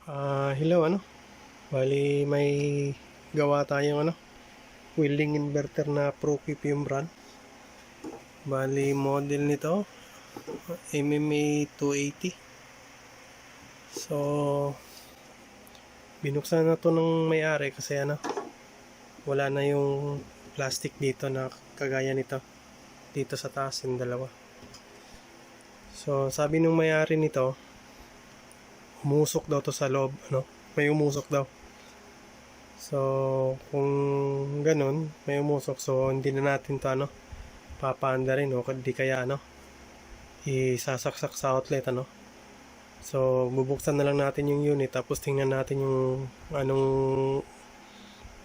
Hello, bali may gawa tayong welding inverter na ProKip yung brand. Bali model nito MMA 280. So binuksan na to ng may-ari kasi wala na yung plastic dito na kagaya nito dito sa taas, yung dalawa. So sabi nung may-ari nito, umusok daw to sa loob, may umusok daw. So kung ganun, may umusok, so hindi na natin to papaanda rin, o di kaya isasaksak sa outlet. So bubuksan na lang natin yung unit, tapos tingnan natin yung anong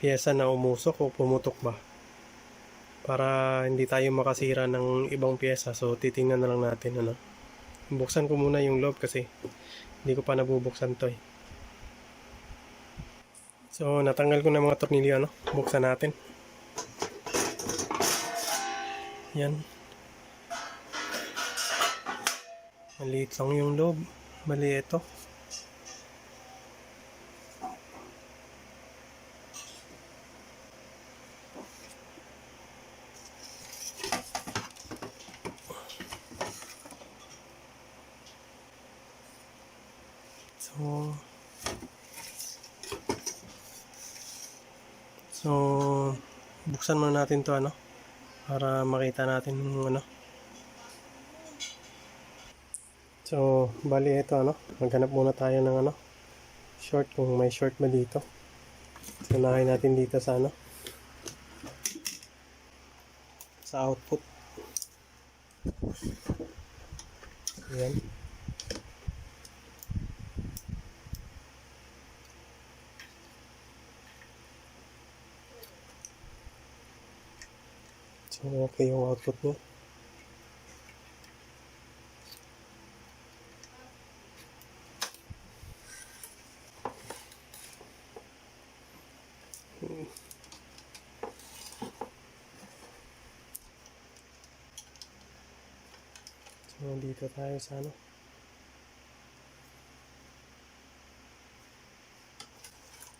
pyesa na umusok o pumutok ba, para hindi tayo makasira ng ibang pyesa. So titingnan na lang natin. Buksan ko muna yung loob kasi hindi ko pa nabubuksan to eh. So natanggal ko na mga tornilyo. Buksan natin. Yan, maliit lang yung loob. Mali ito. So buksan muna natin to para makita natin yung So bali ito maghanap muna tayo ng short, kung may short ba dito. So unahin natin dito sa sa output. Ayan. So okay yung output niya. So dito tayo sa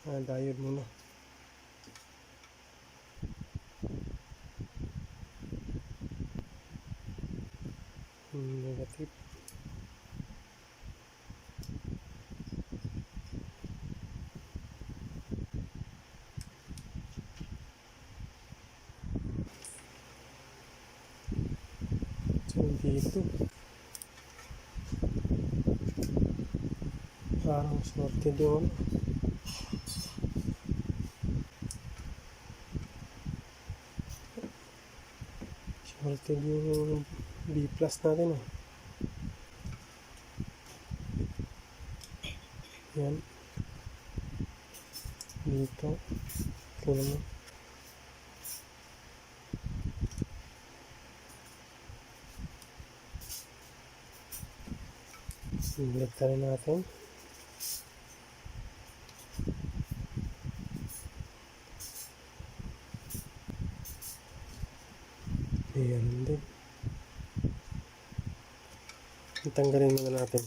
diode muna. Negative. So dito parang sorted doon. Sorted yung B plus natin Yan. Dito. Ito naman. Select rin natin. Ayan din. Tanggalin muna natin.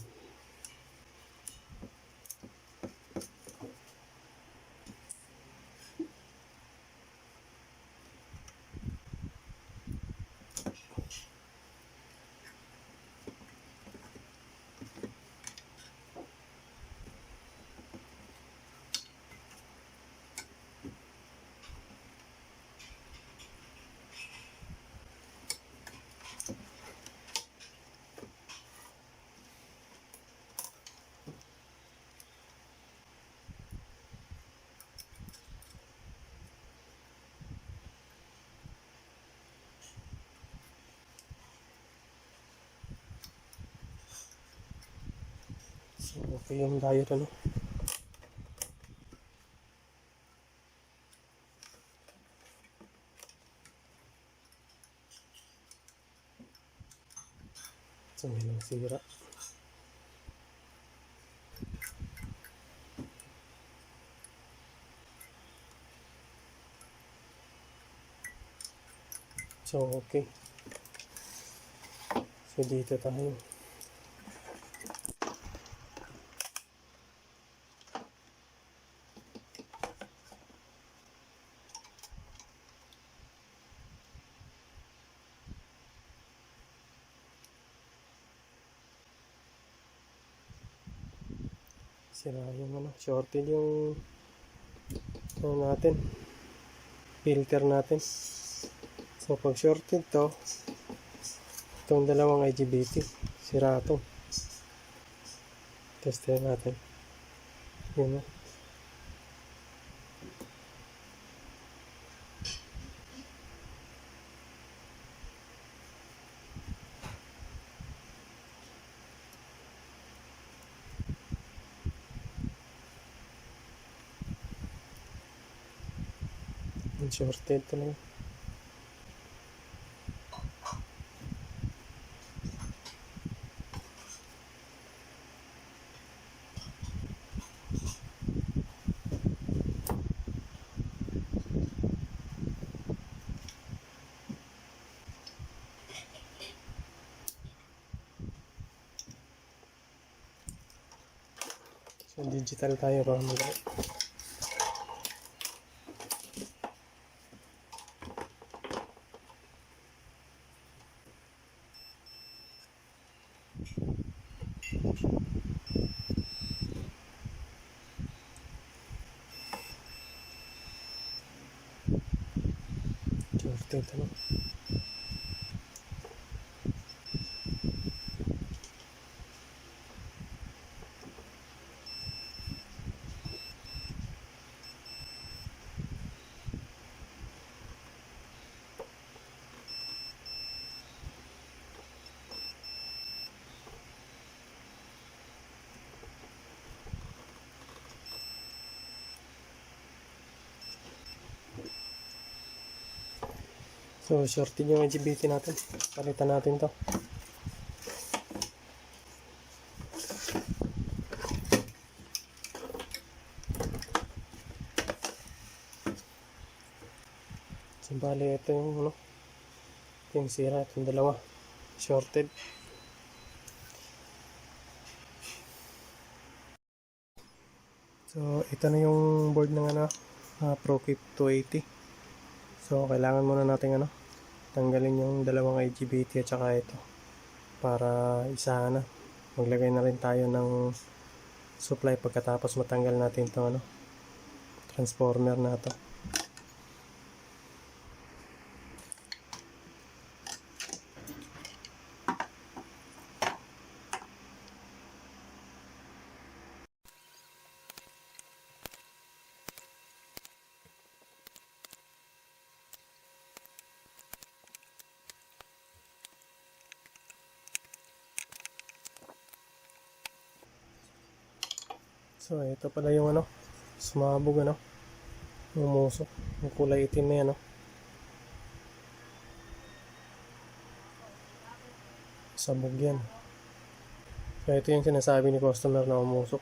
So okay yung diode So may nagsira. So okay. So dito tayo. Sira yung shorted yung natin, filter natin. So pag shorted to, itong dalawang IGBT sira to. Tester natin. Yun na. Shorted talaga. So digital tayo para madali. Shorted ano. So shorted yung IGBT natin. Palitan natin to. So bali ito yung ito yung sira, itong dalawa shorted. So ito na yung board ng ProKeep 280. So kailangan muna natin tanggalin yung dalawang IGBT at saka ito para isa maglagay na rin tayo ng supply pagkatapos matanggal natin itong transformer na to. So ito pala yung sumabog umusok yung kulay itim na yan sabog yan. So ito yung sinasabi ni customer na umusok.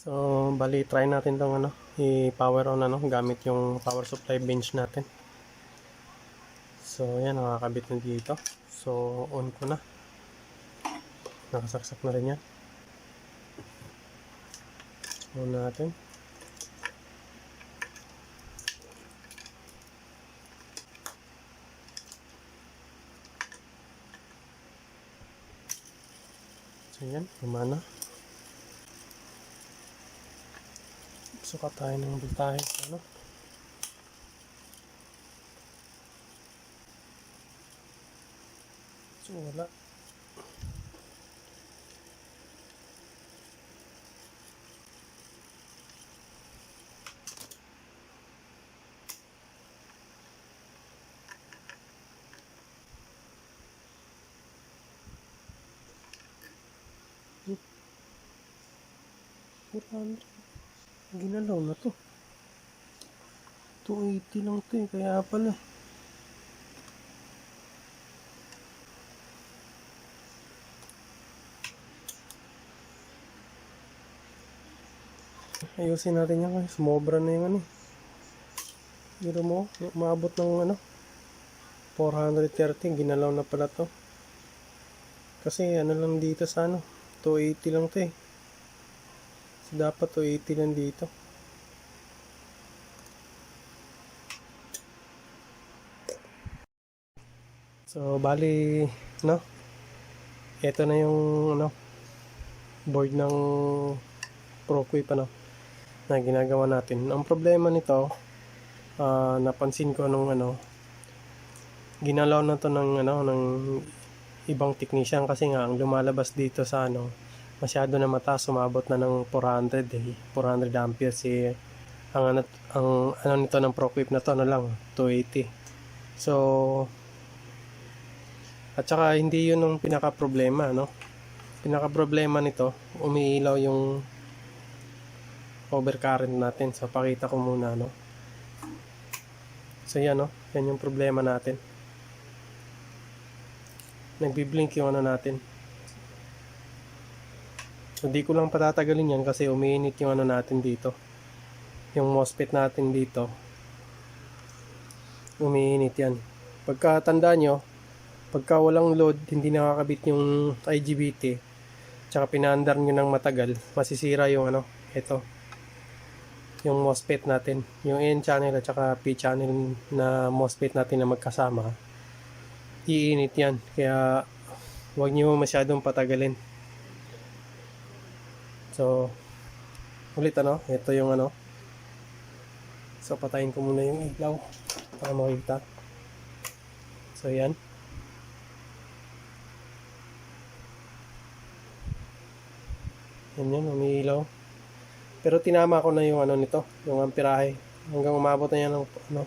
So, bali try natin tong i-power on gamit yung power supply bench natin. So, yan nakakabit na dito. So, on ko na. Nakasaksak na rin yan. On natin. So, yan. Gumana. Sukat tayo ng voltahe sa So wala. 400. Ginalaw na to. 280 lang to eh. Kaya pala. Ayusin natin yan kasi sumobra na yung ano. Pero mo, umabot ng ano 430, ginalaw na pala to. Kasi ano lang dito sa ano 280 lang to eh. So dapat 280 lang dito. So bali no, ito na yung ano board ng ProQuip ano na ginagawa natin. Ang problema nito, napansin ko nung ano, ginalaw na to ng ano ng ibang technician kasi nga ang lumalabas dito sa ano masyado na mataas, sumabot na ng 400 eh, 400 amperes eh. Ang ano nito ng ProQuip na to ano lang 280. So at saka hindi yun ang pinaka problema no. Pinaka problema nito, umiilaw yung overcurrent natin. So pakita ko muna no. So yan no, yan yung problema natin. Nagbi-blink yung ano natin. So di ko lang patatagalin yan kasi umiinit yung ano natin dito. Yung MOSFET natin dito. Umiinit yan. Pagkatandaan nyo, pagka walang load, hindi nakakabit yung IGBT, tsaka pinaandar nyo ng matagal, masisira yung ano, ito. Yung MOSFET natin. Yung N channel at saka P channel na MOSFET natin na magkasama. Iinit yan. Kaya huwag nyo masyadong patagalin. So ulit ano, ito yung ano. So patayin ko muna yung ilaw para makita. So yan. Yan yan, umiilaw. Pero tinama ko na yung ano nito, yung amperahe. Hanggang umabot na yan ng ano.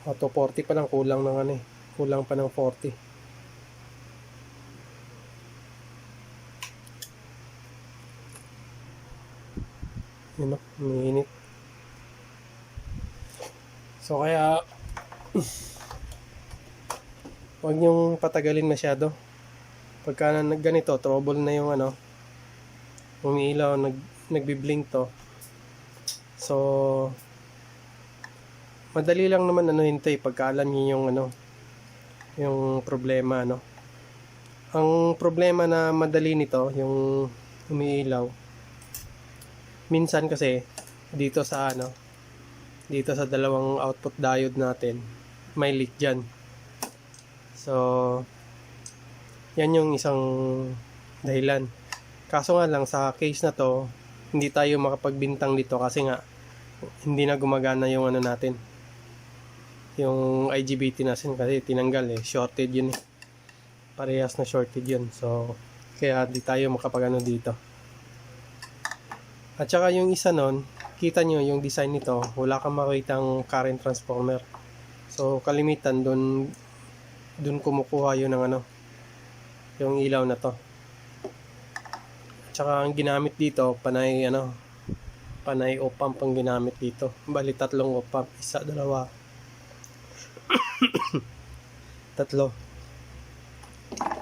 240 pa lang, kulang ng ano eh. Kulang pa ng 40. Yun o, umiinit. So kaya huwag niyong patagalin masyado. Pagka ganito, trouble na yung ano, umiilaw, nagbi-blink to. So madali lang naman ano hinto eh, pagka alam niyo yung ano, yung problema ano. Ang problema na madali nito, yung umiilaw. Minsan kasi dito sa ano, dito sa dalawang output diode natin, may leak dyan. So yan yung isang dahilan. Kaso nga lang sa case na to, hindi tayo makapagbintang dito kasi nga hindi na gumagana yung ano natin, yung IGBT natin kasi tinanggal eh, shorted yun eh. Parehas na shorted yun. So kaya di tayo makapagano dito. At saka yung isa nun, kita nyo yung design nito, wala kang makitang current transformer. So kalimitan dun kumukuha yun ng ano, yung ilaw na to. At saka ang ginamit dito, panay ano, panay op-amp ang ginamit dito. Bali 3 op-amp, isa, dalawa, tatlo.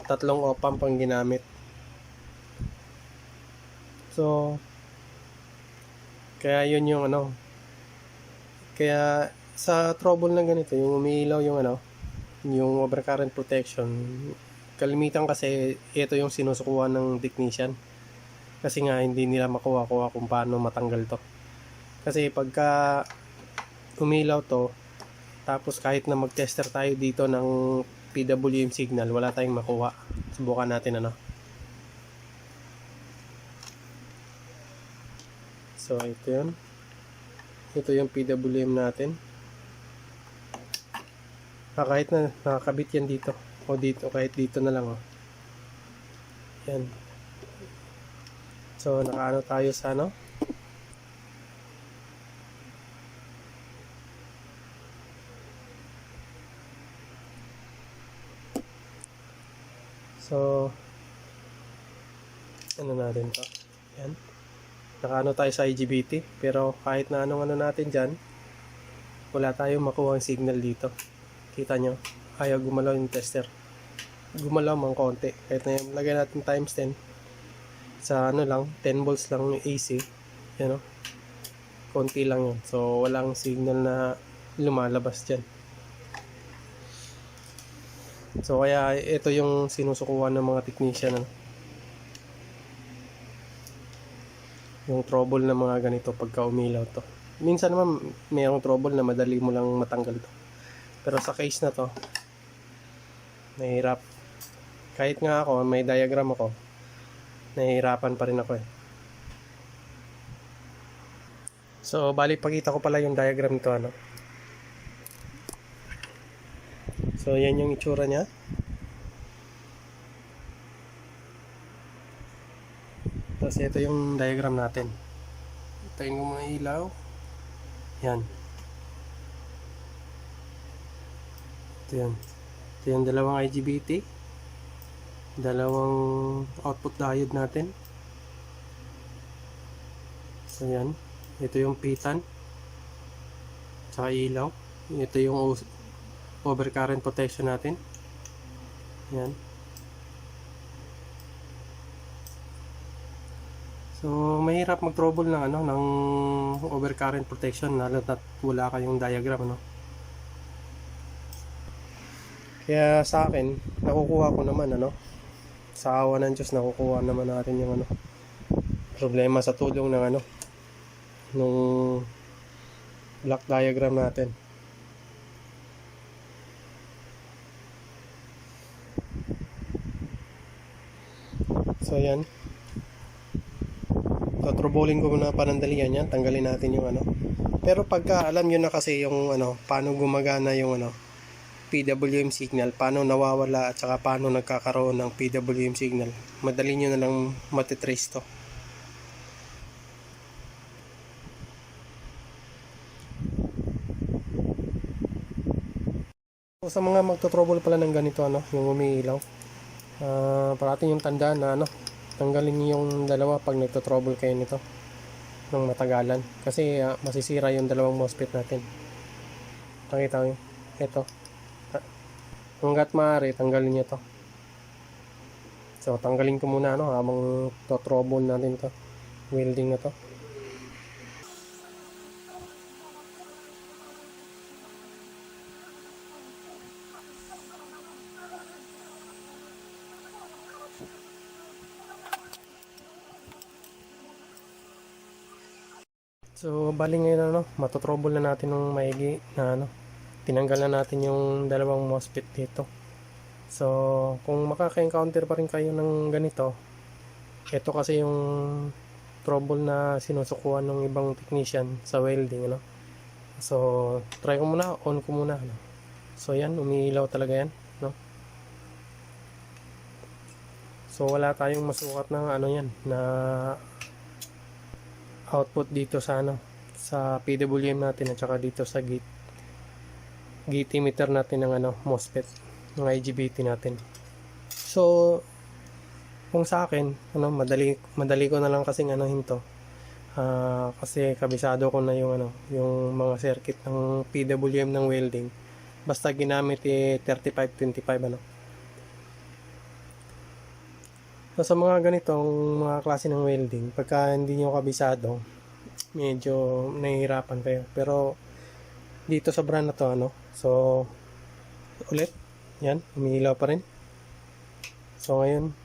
3 op-amp ang ginamit. So kaya yun yung ano, kaya sa trouble na ganito, yung umiilaw yung ano, yung overcurrent protection, kalimitan kasi ito yung sinusukuhan ng technician kasi nga hindi nila makuha kung paano matanggal to. Kasi pagka umilaw to, tapos kahit na mag-tester tayo dito ng PWM signal, wala tayong makuha. Subukan natin ano. So ito yun. Ito yung PWM natin. Kahit na nakakabit yan dito o dito, kahit dito na lang oh. Yan. So nakaano tayo sa ano. So ano natin to. Yan. nakaano tayo sa IGBT, pero kahit na anong ano natin dyan, wala tayong makuha ang signal dito. Kita nyo, ayaw gumalaw yung tester. Gumalaw mang konti, kahit na yung lagay natin times 10 sa ano lang, 10 volts lang yung AC, yan o, konti lang yun. So walang signal na lumalabas dyan. So kaya ito yung sinusukuhan ng mga technician, ano? Yung trouble ng mga ganito pagka umilaw to. Minsan naman mayroong trouble na madali mo lang matanggal to, pero sa case na to nahihirap. Kahit nga ako may diagram ako, nahihirapan pa rin ako eh. So bali pakita ko pala yung diagram nito, ano. So yan yung itsura nya. Tapos ito yung diagram natin. Tayin ko mga ilaw. Yan. Ito yan. Ito yung dalawang IGBT. Dalawang output diode natin. So yan. Ito yung pitan. Tsaka ilaw. Ito yung overcurrent protection natin. Yan. So mahirap mag-trouble ng ano, ng overcurrent protection lalo na wala kayong diagram, ano. Kaya sa akin, nakukuha ko naman, ano. Sa awa ng Diyos, nakukuha naman natin yung ano, problema sa tulong ng ano, nung block diagram natin. So yan. Tatrobolin ko muna panandalian yan, tanggalin natin yung ano. Pero pagka alam nyo na kasi yung ano, paano gumagana yung ano, PWM signal, paano nawawala at saka paano nagkakaroon ng PWM signal, madali nyo na lang matitrace to. So, sa mga magto-trouble pala ng ganito, ano, yung umiilaw, parating yung tandaan na ano, tanggalin niyo yung dalawa pag nagto-trouble kayo nito ng matagalan, kasi masisira yung dalawang MOSFET natin. Nakita mo yun? Ito, hanggat maaari tanggalin niyo to. So tanggalin ko muna, ano, habang to-trouble natin to, welding na to. So bali ngayon, ano, matotrouble na natin ng maigi na ano, tinanggal na natin yung dalawang MOSFET dito. So kung makaka-encounter pa rin kayo ng ganito, ito kasi yung trouble na sinusukuhan ng ibang technician sa welding, ano. So try ko muna, on ko muna, ano. So yan, umiilaw talaga yan, no. So wala tayong masukat ng ano yan na output dito sa ano, sa PWM natin at saka dito sa gate emitter natin ng ano, MOSFET ng IGBT natin. So kung sa akin, ano, madali ko na lang kasing ano hinto. Kasi kabisado ko na yung ano, yung mga circuit ng PWM ng welding. Basta ginamit 3525, ano. So, sa mga ganitong mga klase ng welding, pagka hindi nyo kabisado, medyo nahihirapan kayo. Pero dito sa brand na to, ano, so ulit, yan, umiilaw pa rin. So ngayon,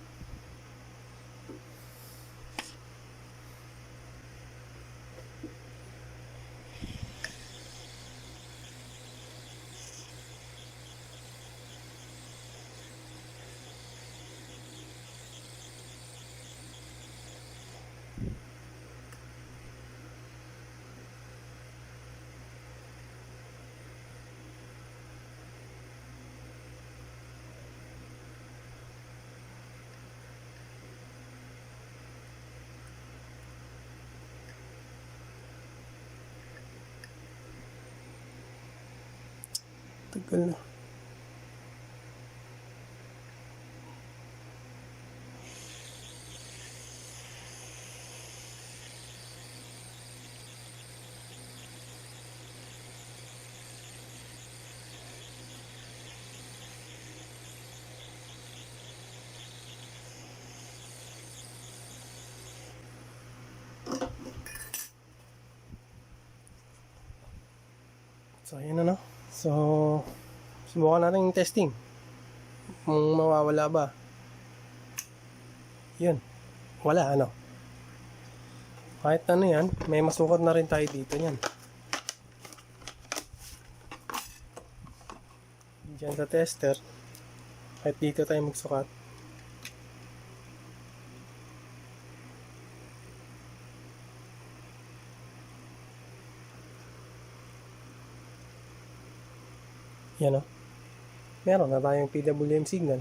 tagal na. So ayan na, no? So subukan natin yung testing kung mawawala ba. Yun, wala, ano. Kahit ano yan, may masukat na rin tayo dito yan. Diyan sa tester, kahit dito tayo magsukat. Yan, o. Meron na tayong PWM signal.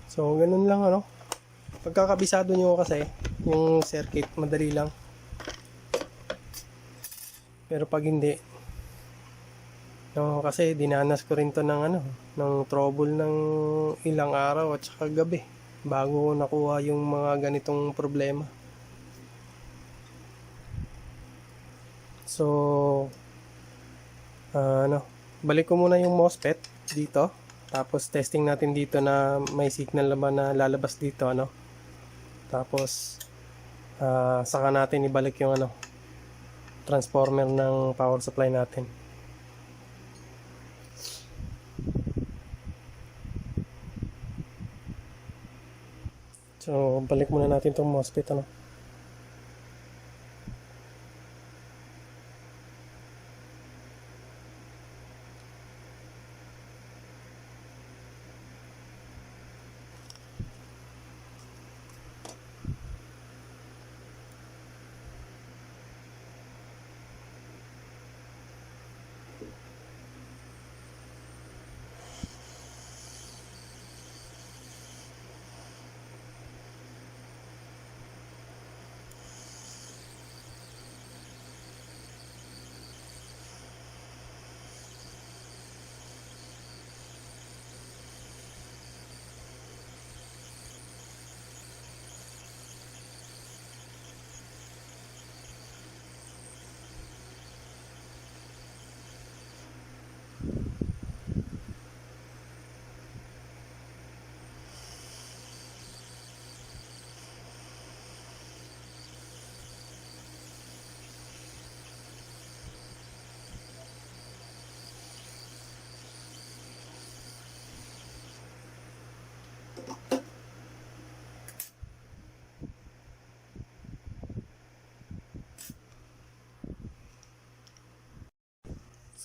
So ganun lang, ano. Pagkakabisado nyo kasi yung circuit, madali lang. Pero pag hindi, no, kasi dinanas ko rin to ng ano, ng trouble ng ilang araw at saka gabi bago ko nakuha yung mga ganitong problema. So ano, balik ko muna yung MOSFET dito, tapos testing natin dito na may signal naman na lalabas dito, ano. Tapos saka natin ibalik yung ano, transformer ng power supply natin. So balik muna natin itong MOSFET, ano.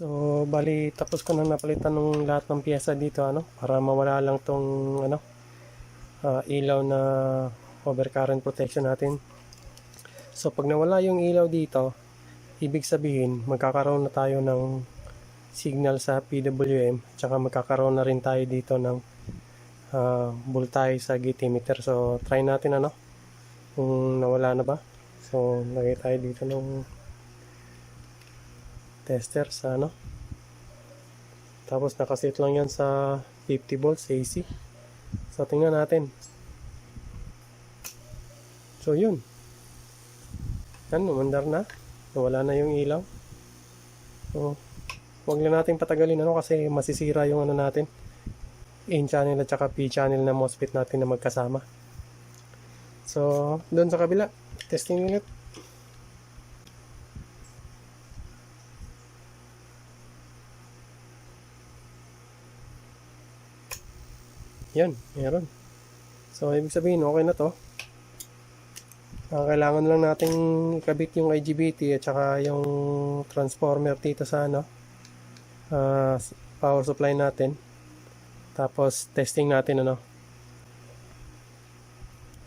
So bali tapos ko na napalitan ng lahat ng piyesa dito, ano, para mawala lang tong ano, ilaw na overcurrent protection natin. So pag nawala yung ilaw dito, ibig sabihin magkakaroon na tayo ng signal sa PWM, tsaka magkakaroon na rin tayo dito ng voltage sa gate emitter. So try natin, ano, kung nawala na ba. So lagay tayo dito ng tester sa ano, tapos nakaset lang yan sa 50 volts AC. So tingnan natin. So yun, yan, umandar na, nawala na yung ilaw. So huwag lang natin patagalin, ano, kasi masisira yung ano natin, N channel at saka P channel na MOSFET natin na magkasama. So doon sa kabila, testing ulit. Yan, meron. So ibig sabihin okay na to. Kailangan lang nating ikabit yung IGBT at saka yung transformer dito sa ano, power supply natin. Tapos testing natin, ano.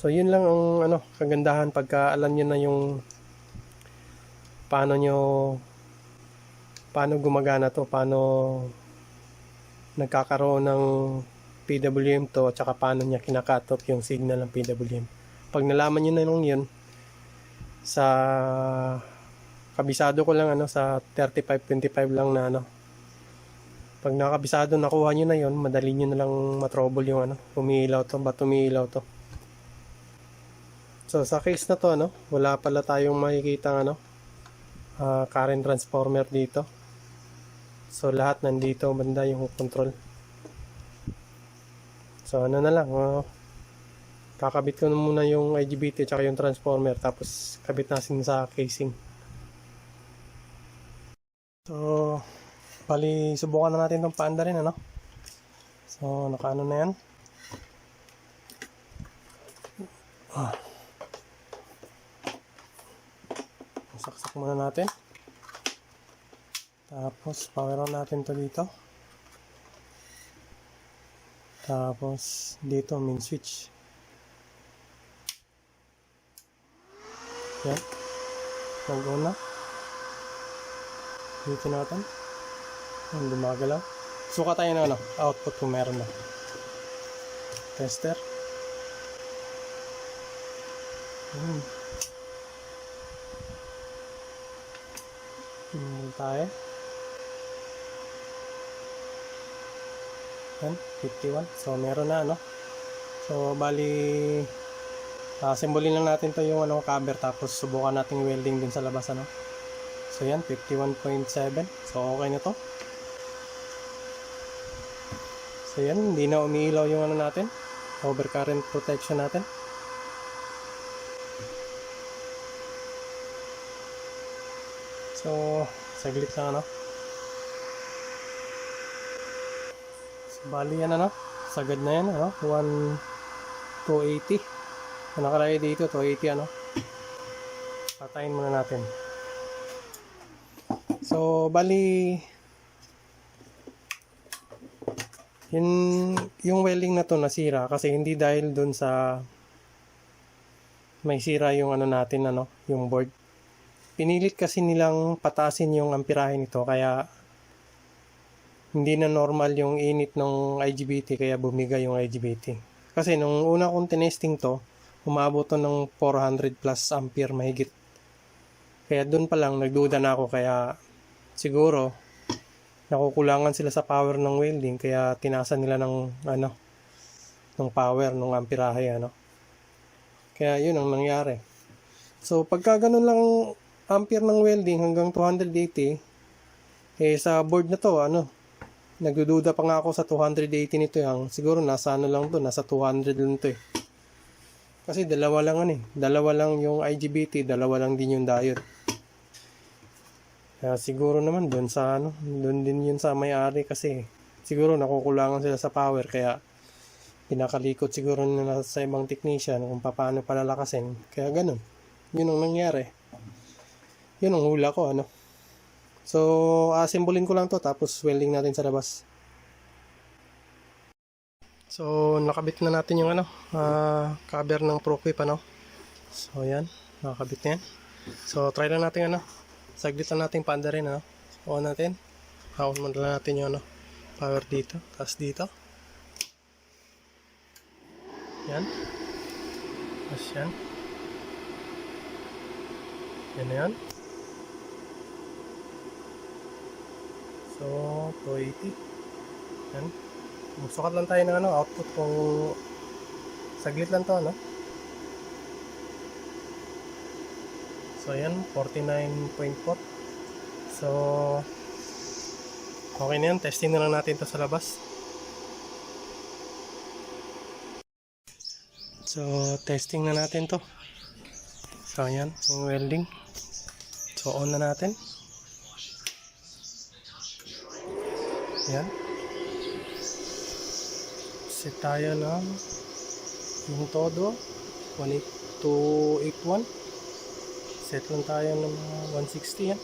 So yun lang ang ano, kagandahan pagka alam niyo na yung paano gumagana to, paano nagkakaroon ng PWM to, at saka paano niya kinakat off yung signal ng PWM. Pag nalaman niyo na nung yun, sa kabisado ko lang, ano, sa 3525 lang na ano, pag nakabisado nakuha niyo na yun, madali niyo na lang matrouble yung ano, umiilaw to, ba't umiilaw to. So sa case na to, ano, wala pala tayong makikita ano, current transformer dito. So lahat nandito banda yung control. So ano na lang, kakabit ko na muna yung IGBT at yung transformer, tapos kabit natin sa casing. So, bali, subukan na natin itong paanda rin, ano? So, nakaano na yan. Saksak muna natin. Tapos, power on natin to dito. Tapos, dito, main switch. Yan. Mag-on na. Dito natin. Yan, gumagalaw. Suka tayo na ano, output kung meron na. Tester. Tayo. Yan, 51. So, meron na, ano. So, bali, simbolin lang natin to yung ano, cover, tapos subukan natin welding din sa labas, ano. So, yan, 51.7. So, okay na to. So, yan, hindi na umiilaw yung ano natin, overcurrent protection natin. So, saglit lang, ano. So, bali yan, ano. Sagad na yan, ano. 280. So, nakalagay dito, 280, ano. Patayin muna natin. So, bali, yung welding na to nasira kasi hindi dahil dun sa may sira yung ano natin, ano, yung board. Pinilit kasi nilang patasin yung amperahe nito kaya hindi na normal yung init ng IGBT kaya bumiga yung IGBT. Kasi nung una kong tinesting to, umabot to ng 400 plus ampere mahigit. Kaya dun pa lang nagduda na ako kaya siguro nakukulangan sila sa power ng welding kaya tinasan nila ng ano ng power ng amperahe, ano. Kaya yun ang nangyari. So pagka ganun lang ampere ng welding hanggang 280 sa board na to, ano, nagdududa pa nga ako sa 280 nito yang siguro nasa ano lang to, nasa 200 lang to kasi dalawa lang yung IGBT, dalawa lang din yung diode. Kaya siguro naman doon din yun sa may-ari kasi siguro nakukulangan sila sa power kaya pinakalikot siguro nila sa ibang technician kung paano palalakasin. Kaya ganun. Yun ang nangyari. Yun ang hula ko, ano. So, asimbolin ko lang to tapos welding natin sa labas. So, nakabit na natin yung ano, cover ng ProQuip, ano. So, yan. Nakakabit na yan. So, try lang natin ano. Saglit lang natin paanda rin, ano. On natin. On mo lang natin yung ano, power dito. Tapos dito. Yan. Tapos yan. Yan na yan. So, 280. Yan. Sukat lang tayo ng ano, output kung saglit lang to, ano. So, ayan, 49.4. So, okay na yan. Testing na lang natin to sa labas. So, testing na natin to. So, ayan, yung welding. So, on na natin. Ayan. Set tayo ng yung todo. 18281. Set lang tayo ng 160 yan.